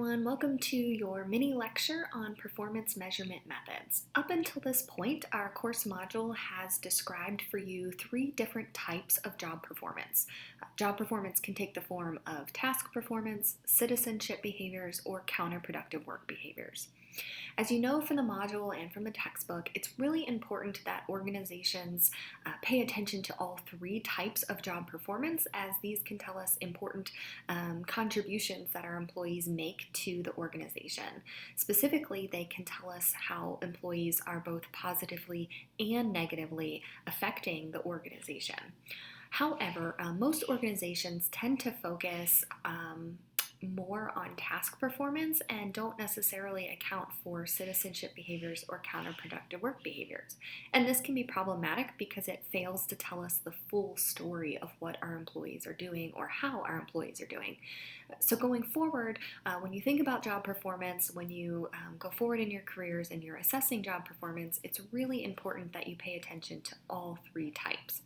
everyone, welcome to your mini lecture on performance measurement methods. Up until this point, our course module has described for you three different types of job performance. Job performance can take the form of task performance, citizenship behaviors, or counterproductive work behaviors. As you know from the module and from the textbook, it's really important that organizations pay attention to all three types of job performance, as these can tell us important contributions that our employees make to the organization. Specifically, they can tell us how employees are both positively and negatively affecting the organization. However, most organizations tend to focus more on task performance and don't necessarily account for citizenship behaviors or counterproductive work behaviors. And this can be problematic because it fails to tell us the full story of what our employees are doing or how our employees are doing. So going forward, when you think about job performance, when you go forward in your careers and you're assessing job performance, it's really important that you pay attention to all three types.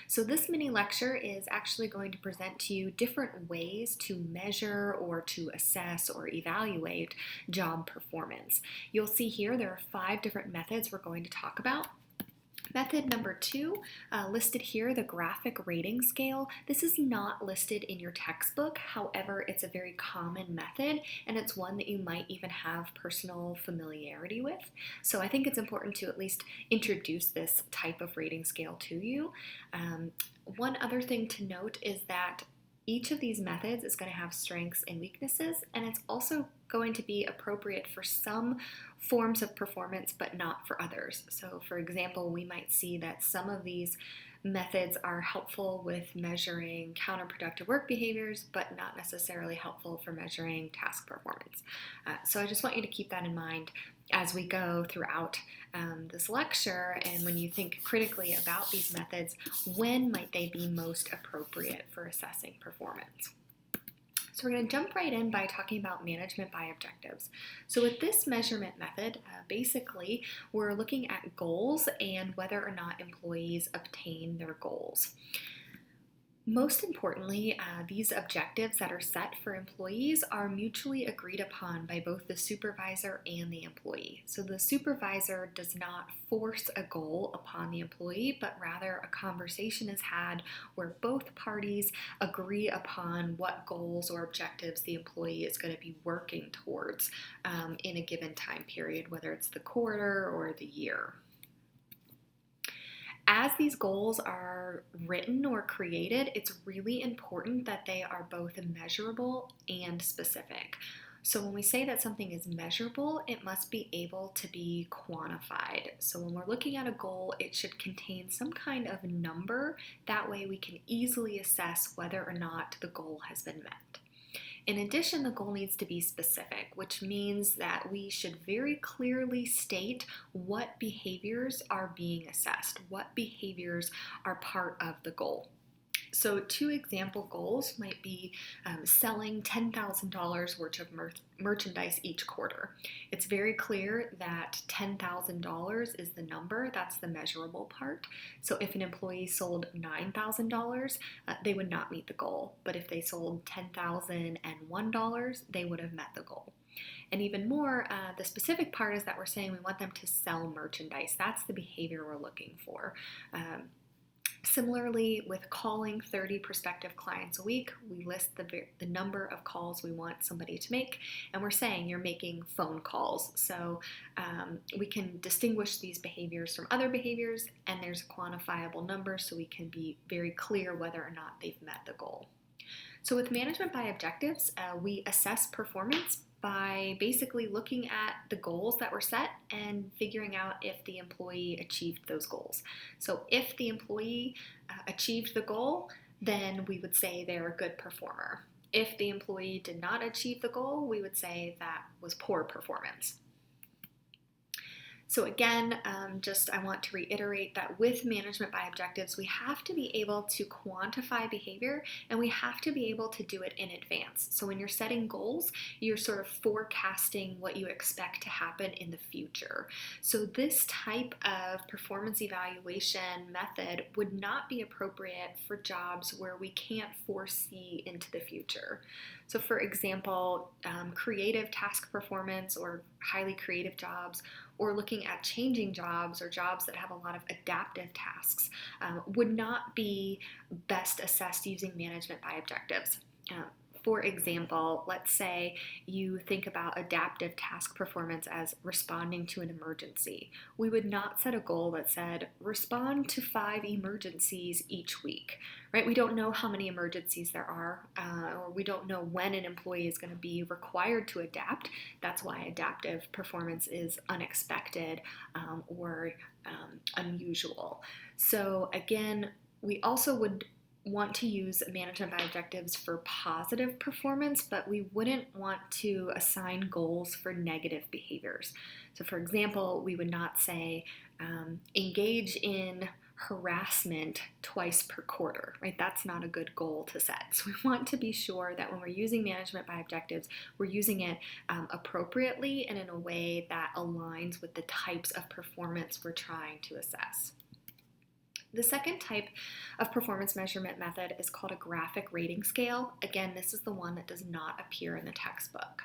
So this mini lecture is actually going to present to you different ways to measure or to assess or evaluate job performance. You'll see here there are 5 different methods we're going to talk about. Method number 2, listed here, the graphic rating scale. This is not listed in your textbook. However, it's a very common method, and it's one that you might even have personal familiarity with. So I think it's important to at least introduce this type of rating scale to you. One other thing to note is that each of these methods is going to have strengths and weaknesses, and it's also going to be appropriate for some forms of performance but not for others. So for example, we might see that some of these methods are helpful with measuring counterproductive work behaviors but not necessarily helpful for measuring task performance. So I just want you to keep that in mind as we go throughout this lecture, and when you think critically about these methods, when might they be most appropriate for assessing performance? So we're going to jump right in by talking about management by objectives. So with this measurement method, basically we're looking at goals and whether or not employees obtain their goals. Most importantly, these objectives that are set for employees are mutually agreed upon by both the supervisor and the employee. So the supervisor does not force a goal upon the employee, but rather a conversation is had where both parties agree upon what goals or objectives the employee is going to be working towards in a given time period, whether it's the quarter or the year. As these goals are written or created, it's really important that they are both measurable and specific. So when we say that something is measurable, it must be able to be quantified. So when we're looking at a goal, it should contain some kind of number. That way we can easily assess whether or not the goal has been met. In addition, the goal needs to be specific, which means that we should very clearly state what behaviors are being assessed, what behaviors are part of the goal. So 2 example goals might be selling $10,000 worth of merchandise each quarter. It's very clear that $10,000 is the number, that's the measurable part. So if an employee sold $9,000, they would not meet the goal. But if they sold $10,001, they would have met the goal. And even more, the specific part is that we're saying we want them to sell merchandise. That's the behavior we're looking for. Similarly, with calling 30 prospective clients a week, we list the number of calls we want somebody to make, and we're saying you're making phone calls. So we can distinguish these behaviors from other behaviors, and there's a quantifiable number so we can be very clear whether or not they've met the goal. So with management by objectives, we assess performance by basically looking at the goals that were set and figuring out if the employee achieved those goals. So if the employee achieved the goal, then we would say they're a good performer. If the employee did not achieve the goal, we would say that was poor performance. So again, I want to reiterate that with management by objectives, we have to be able to quantify behavior, and we have to be able to do it in advance. So when you're setting goals, you're sort of forecasting what you expect to happen in the future. So this type of performance evaluation method would not be appropriate for jobs where we can't foresee into the future. So for example, creative task performance or highly creative jobs, or looking at changing jobs or jobs that have a lot of adaptive tasks would not be best assessed using management by objectives. Uh, for example, let's say you think about adaptive task performance as responding to an emergency. We would not set a goal that said, respond to 5 emergencies each week, right? We don't know how many emergencies there are, or we don't know when an employee is going to be required to adapt. That's why adaptive performance is unexpected or unusual. So again, we also would want to use management by objectives for positive performance, but we wouldn't want to assign goals for negative behaviors. So for example, we would not say engage in harassment twice per quarter, right? That's not a good goal to set. So we want to be sure that when we're using management by objectives, we're using it appropriately and in a way that aligns with the types of performance we're trying to assess. The second type of performance measurement method is called a graphic rating scale. Again, this is the one that does not appear in the textbook.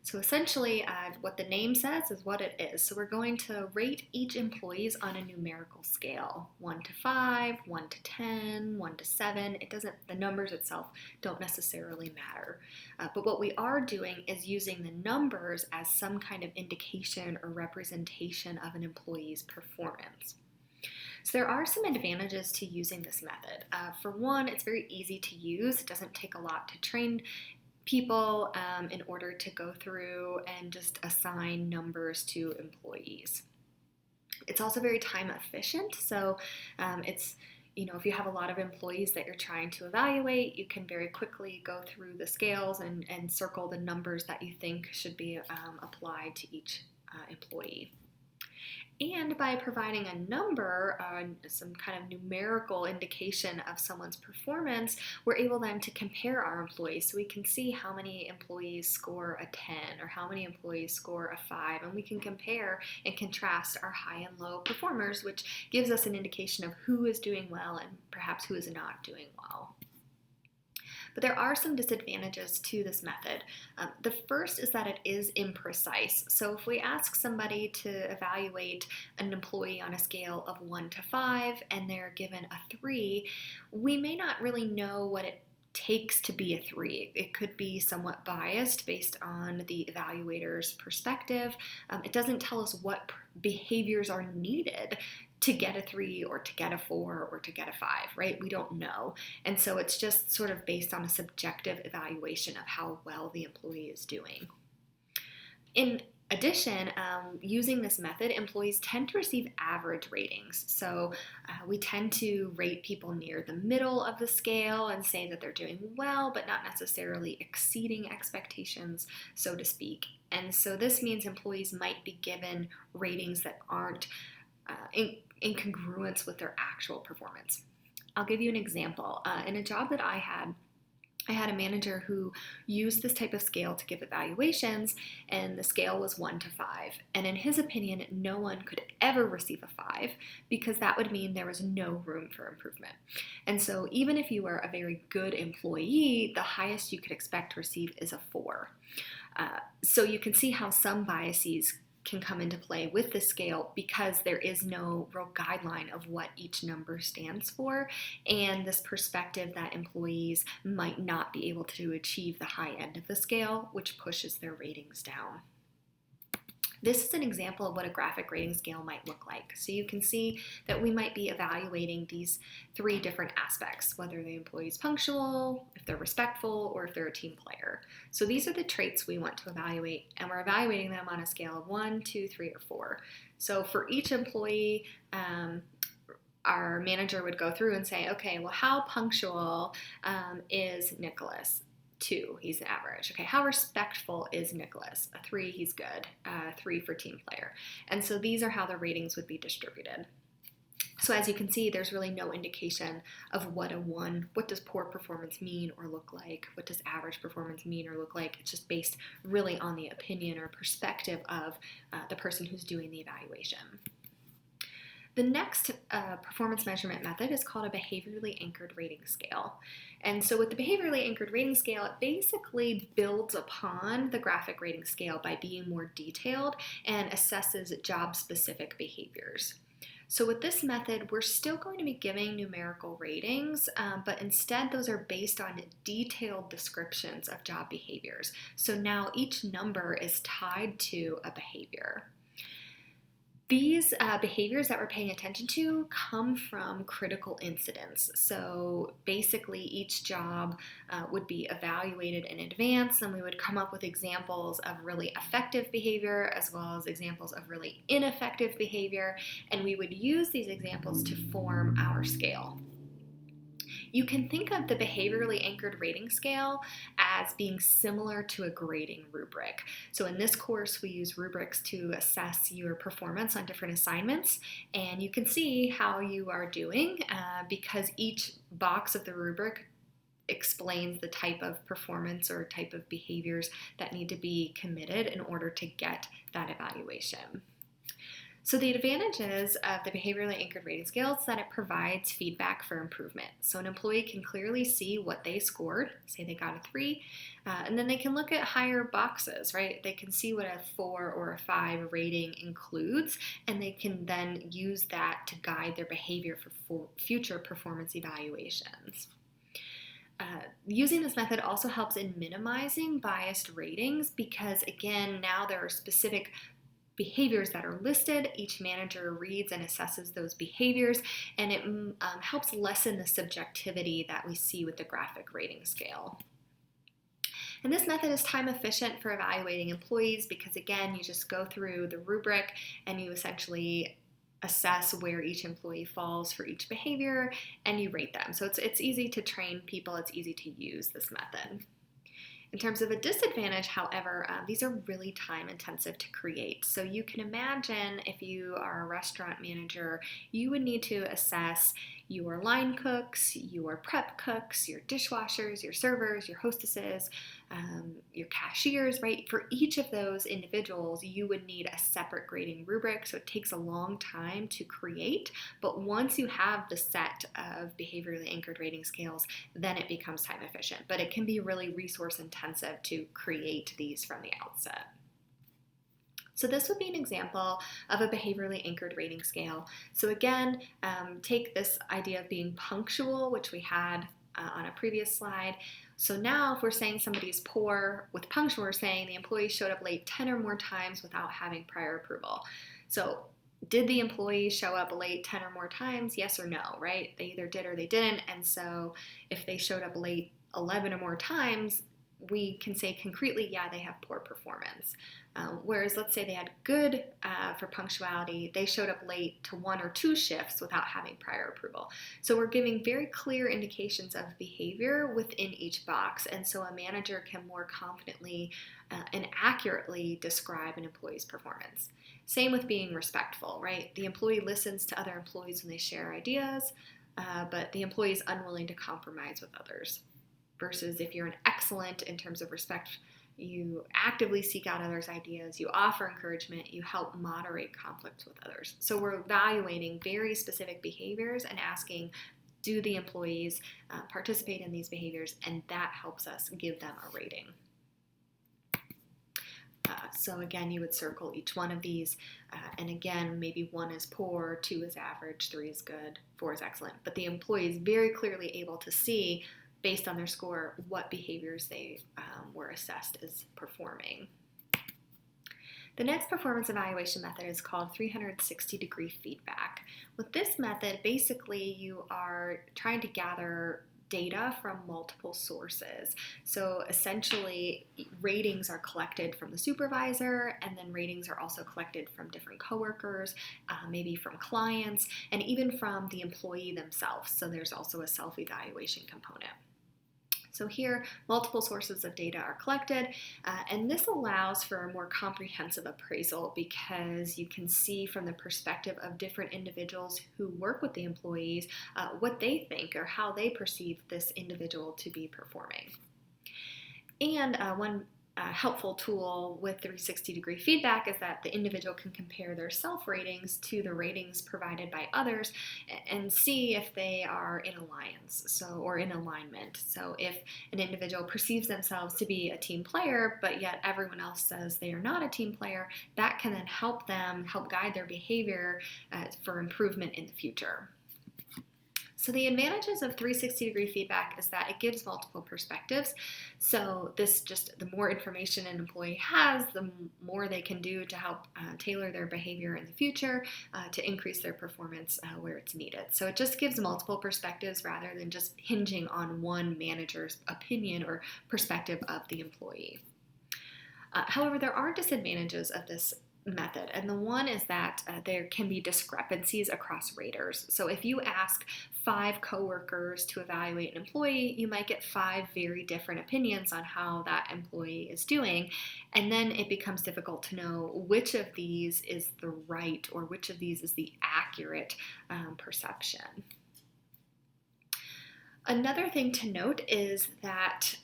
So essentially, what the name says is what it is. So we're going to rate each employee on a numerical scale, 1 to 5, 1 to 10, 1 to 7. The numbers itself don't necessarily matter. But what we are doing is using the numbers as some kind of indication or representation of an employee's performance. So there are some advantages to using this method. For one, it's very easy to use. It doesn't take a lot to train people in order to go through and just assign numbers to employees. It's also very time efficient. So if you have a lot of employees that you're trying to evaluate, you can very quickly go through the scales and circle the numbers that you think should be applied to each employee. And by providing a number, some kind of numerical indication of someone's performance, we're able then to compare our employees. So we can see how many employees score a 10 or how many employees score a 5, and we can compare and contrast our high and low performers, which gives us an indication of who is doing well and perhaps who is not doing well. But there are some disadvantages to this method. The first is that it is imprecise. So if we ask somebody to evaluate an employee on a scale of 1 to 5 and they're given a 3, we may not really know what it takes to be a 3. It could be somewhat biased based on the evaluator's perspective. It doesn't tell us what behaviors are needed to get a 3 or to get a 4 or to get a 5, right? We don't know. And so it's just sort of based on a subjective evaluation of how well the employee is doing. In addition, using this method, employees tend to receive average ratings. So we tend to rate people near the middle of the scale and say that they're doing well, but not necessarily exceeding expectations, so to speak. And so this means employees might be given ratings that aren't in congruence with their actual performance. I'll give you an example. In a job that I had a manager who used this type of scale to give evaluations, and the scale was 1 to 5. And in his opinion, no one could ever receive a 5 because that would mean there was no room for improvement. And so even if you were a very good employee, the highest you could expect to receive is a 4. So you can see how some biases can come into play with this scale because there is no real guideline of what each number stands for, and this perspective that employees might not be able to achieve the high end of the scale, which pushes their ratings down. This is an example of what a graphic rating scale might look like. So you can see that we might be evaluating these 3 different aspects, whether the employee is punctual, if they're respectful, or if they're a team player. So these are the traits we want to evaluate, and we're evaluating them on a scale of 1, 2, 3, or 4. So for each employee, our manager would go through and say, okay, well, how punctual is Nicholas? 2, he's average. Okay, how respectful is Nicholas? A 3, he's good. 3 for team player. And so these are how the ratings would be distributed. So as you can see, there's really no indication of what does poor performance mean or look like? What does average performance mean or look like? It's just based really on the opinion or perspective of the person who's doing the evaluation. The next performance measurement method is called a behaviorally anchored rating scale. And so with the behaviorally anchored rating scale, it basically builds upon the graphic rating scale by being more detailed and assesses job-specific behaviors. So with this method, we're still going to be giving numerical ratings, but instead those are based on detailed descriptions of job behaviors. So now each number is tied to a behavior. These behaviors that we're paying attention to come from critical incidents. So basically each job would be evaluated in advance, and we would come up with examples of really effective behavior as well as examples of really ineffective behavior, and we would use these examples to form our scale. You can think of the behaviorally anchored rating scale as being similar to a grading rubric. So in this course, we use rubrics to assess your performance on different assignments, and you can see how you are doing because each box of the rubric explains the type of performance or type of behaviors that need to be committed in order to get that evaluation. So the advantages of the behaviorally anchored rating scale is that it provides feedback for improvement. So an employee can clearly see what they scored, say they got a 3, and then they can look at higher boxes, right? They can see what a 4 or a 5 rating includes, and they can then use that to guide their behavior for future performance evaluations. Using this method also helps in minimizing biased ratings because, again, now there are specific behaviors that are listed. Each manager reads and assesses those behaviors, and it helps lessen the subjectivity that we see with the graphic rating scale. And this method is time efficient for evaluating employees because, again, you just go through the rubric and you essentially assess where each employee falls for each behavior and you rate them. So it's easy to train people, it's easy to use this method. In terms of a disadvantage, however, these are really time intensive to create. So you can imagine if you are a restaurant manager, you would need to assess your line cooks, your prep cooks, your dishwashers, your servers, your hostesses, your cashiers, right? For each of those individuals, you would need a separate grading rubric. So it takes a long time to create, but once you have the set of behaviorally anchored rating scales, then it becomes time efficient. But it can be really resource intensive to create these from the outset. So this would be an example of a behaviorally anchored rating scale. So again, take this idea of being punctual, which we had on a previous slide. So now if we're saying somebody's poor with punctual, we're saying the employee showed up late 10 or more times without having prior approval. So did the employee show up late 10 or more times? Yes or no, right? They either did or they didn't. And so if they showed up late 11 or more times, we can say concretely, yeah, they have poor performance. Whereas let's say they had good for punctuality, they showed up late to 1 or 2 shifts without having prior approval. So we're giving very clear indications of behavior within each box, and so a manager can more confidently and accurately describe an employee's performance. Same with being respectful, right? The employee listens to other employees when they share ideas, but the employee is unwilling to compromise with others. Versus if you're an excellent in terms of respect, you actively seek out others' ideas, you offer encouragement, you help moderate conflicts with others. So we're evaluating very specific behaviors and asking, do the employees participate in these behaviors? And that helps us give them a rating. So again, you would circle each one of these, and again, maybe 1 is poor, 2 is average, 3 is good, 4 is excellent. But the employee is very clearly able to see, based on their score, what behaviors they were assessed as performing. The next performance evaluation method is called 360-degree feedback. With this method, basically you are trying to gather data from multiple sources. So essentially, ratings are collected from the supervisor, and then ratings are also collected from different coworkers, maybe from clients, and even from the employee themselves. So there's also a self-evaluation component. So here, multiple sources of data are collected, and this allows for a more comprehensive appraisal because you can see from the perspective of different individuals who work with the employees what they think or how they perceive this individual to be performing. And one helpful tool with 360-degree feedback is that the individual can compare their self-ratings to the ratings provided by others and see if they are in alliance, or in alignment. So if an individual perceives themselves to be a team player, but yet everyone else says they are not a team player, that can then help guide their behavior for improvement in the future. So the advantages of 360-degree feedback is that it gives multiple perspectives. So the more information an employee has, the more they can do to help tailor their behavior in the future to increase their performance where it's needed. So it just gives multiple perspectives rather than just hinging on one manager's opinion or perspective of the employee. However, there are disadvantages of this method, and the one is that there can be discrepancies across raters. So if you ask 5 coworkers to evaluate an employee, you might get 5 very different opinions on how that employee is doing, and then it becomes difficult to know which of these is the right or which of these is the accurate perception. Another thing to note is that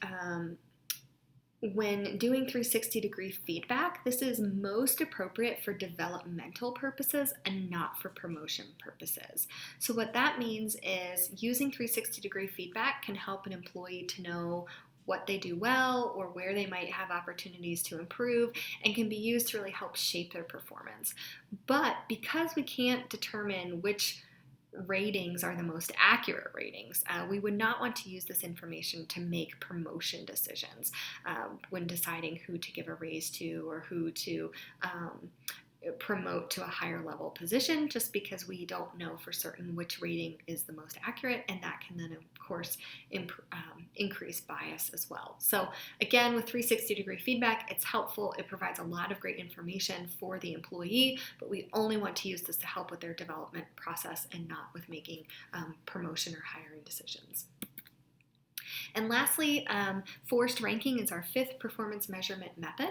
when doing 360-degree feedback, this is most appropriate for developmental purposes and not for promotion purposes. So what that means is using 360-degree feedback can help an employee to know what they do well or where they might have opportunities to improve, and can be used to really help shape their performance. But because we can't determine which ratings are the most accurate ratings, we would not want to use this information to make promotion decisions when deciding who to give a raise to or who to promote to a higher level position, just because we don't know for certain which rating is the most accurate, and that can then of course increase bias as well. So again, with 360-degree feedback, it's helpful. It provides a lot of great information for the employee, but we only want to use this to help with their development process and not with making promotion or hiring decisions. And lastly, forced ranking is our 5th performance measurement method.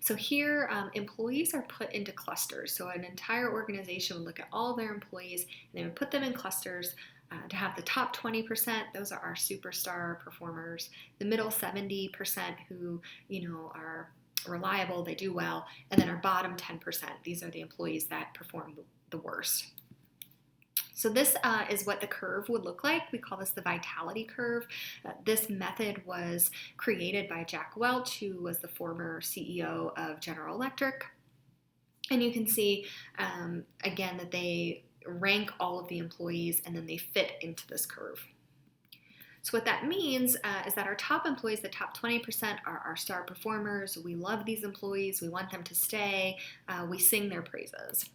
So here, employees are put into clusters. So an entire organization would look at all their employees, and they would put them in clusters to have the top 20%. Those are our superstar performers. The middle 70% who, are reliable, they do well, and then our bottom 10%. These are the employees that perform the worst. So this is what the curve would look like. We call this the vitality curve. This method was created by Jack Welch, who was the former CEO of General Electric. And you can see, again, that they rank all of the employees and then they fit into this curve. So what that means is that our top employees, the top 20%, are our star performers. We love these employees. We want them to stay. We sing their praises.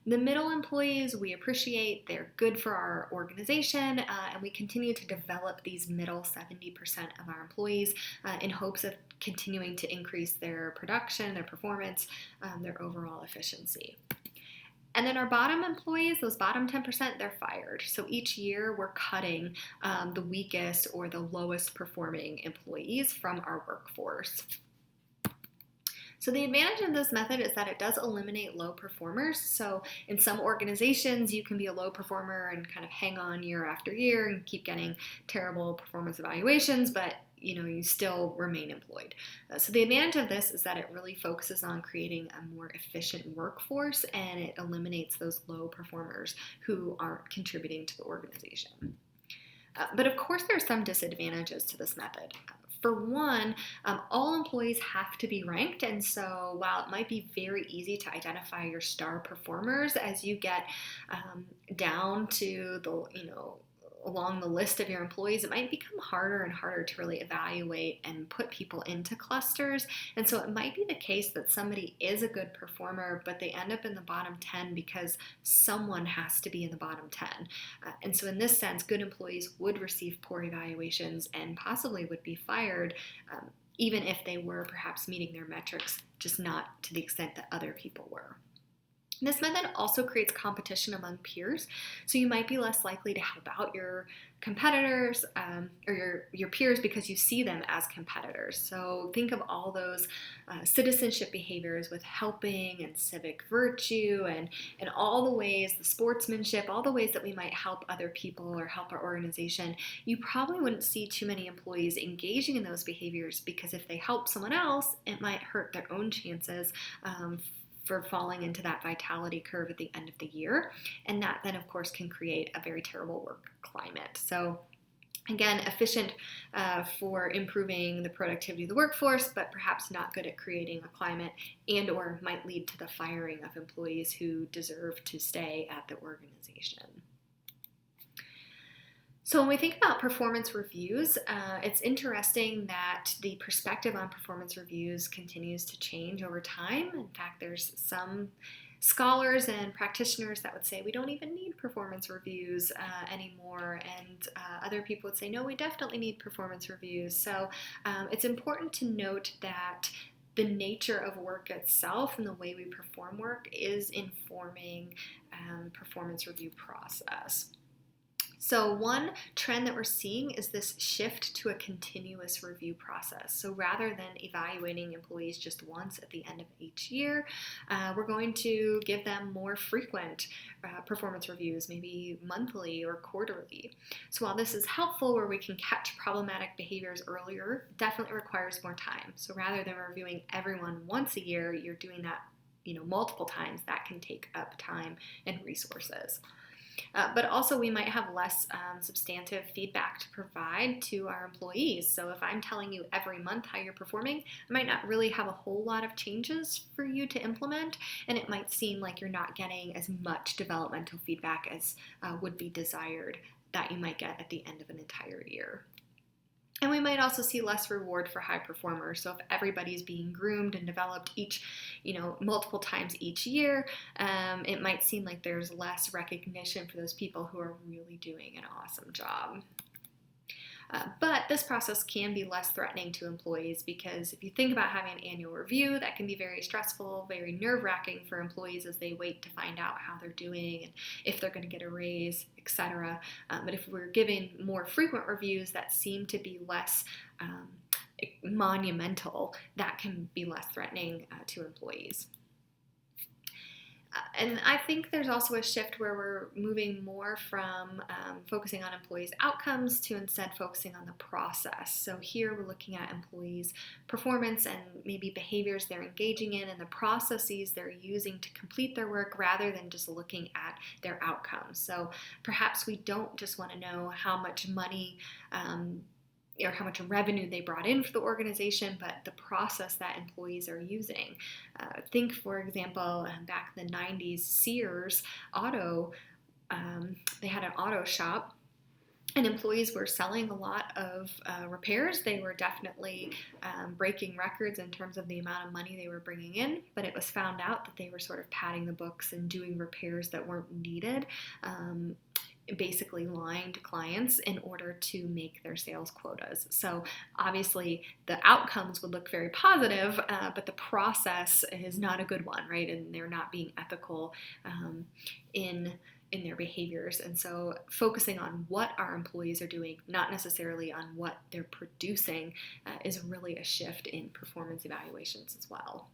The middle employees, we appreciate, they're good for our organization, and we continue to develop these middle 70% of our employees in hopes of continuing to increase their production, their performance, their overall efficiency. And then our bottom employees, those bottom 10%, they're fired. So each year we're cutting the weakest or the lowest performing employees from our workforce. So the advantage of this method is that it does eliminate low performers. So in some organizations, you can be a low performer and kind of hang on year after year and keep getting terrible performance evaluations, but you still remain employed. So the advantage of this is that it really focuses on creating a more efficient workforce, and it eliminates those low performers who aren't contributing to the organization. But of course, there are some disadvantages to this method. For one, all employees have to be ranked, and so while it might be very easy to identify your star performers, as you get down to along the list of your employees, it might become harder and harder to really evaluate and put people into clusters. And so it might be the case that somebody is a good performer, but they end up in the bottom 10 because someone has to be in the bottom 10. And so in this sense, good employees would receive poor evaluations and possibly would be fired, even if they were perhaps meeting their metrics, just not to the extent that other people were. This method also creates competition among peers, so you might be less likely to help out your competitors or your peers because you see them as competitors. So think of all those citizenship behaviors with helping and civic virtue and all the ways, the sportsmanship, all the ways that we might help other people or help our organization. You probably wouldn't see too many employees engaging in those behaviors because if they help someone else, it might hurt their own chances for falling into that vitality curve at the end of the year. And that then, of course, can create a very terrible work climate. So again, efficient for improving the productivity of the workforce, but perhaps not good at creating a climate and or might lead to the firing of employees who deserve to stay at the organization. So when we think about performance reviews, it's interesting that the perspective on performance reviews continues to change over time. In fact, there's some scholars and practitioners that would say we don't even need performance reviews anymore, and other people would say no, we definitely need performance reviews. So it's important to note that the nature of work itself and the way we perform work is informing performance review process. So one trend that we're seeing is this shift to a continuous review process. So rather than evaluating employees just once at the end of each year, we're going to give them more frequent performance reviews, maybe monthly or quarterly. So while this is helpful where we can catch problematic behaviors earlier, it definitely requires more time. So rather than reviewing everyone once a year, you're doing that multiple times. That can take up time and resources. But also we might have less substantive feedback to provide to our employees. So if I'm telling you every month how you're performing, I might not really have a whole lot of changes for you to implement, and it might seem like you're not getting as much developmental feedback as would be desired that you might get at the end of an entire year. And we might also see less reward for high performers. So if everybody's being groomed and developed multiple times each year, it might seem like there's less recognition for those people who are really doing an awesome job. But this process can be less threatening to employees because if you think about having an annual review, that can be very stressful, very nerve-wracking for employees as they wait to find out how they're doing and if they're going to get a raise, etc. But if we're giving more frequent reviews that seem to be less monumental, that can be less threatening to employees. And I think there's also a shift where we're moving more from focusing on employees' outcomes to instead focusing on the process. So here we're looking at employees' performance and maybe behaviors they're engaging in and the processes they're using to complete their work rather than just looking at their outcomes. So perhaps we don't just want to know how much money or how much revenue they brought in for the organization, but the process that employees are using. Think, for example, back in the 90s, Sears Auto, they had an auto shop, and employees were selling a lot of repairs. They were definitely breaking records in terms of the amount of money they were bringing in, but it was found out that they were sort of padding the books and doing repairs that weren't needed. Basically lying to clients in order to make their sales quotas. So obviously the outcomes would look very positive, but the process is not a good one, right? And they're not being ethical in their behaviors. And so focusing on what our employees are doing, not necessarily on what they're producing, is really a shift in performance evaluations as well.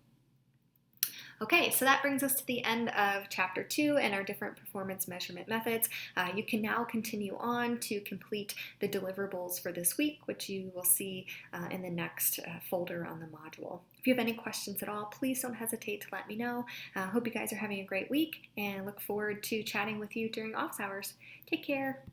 Okay, so that brings us to the end of Chapter 2 and our different performance measurement methods. You can now continue on to complete the deliverables for this week, which you will see in the next folder on the module. If you have any questions at all, please don't hesitate to let me know. Hope you guys are having a great week and look forward to chatting with you during office hours. Take care.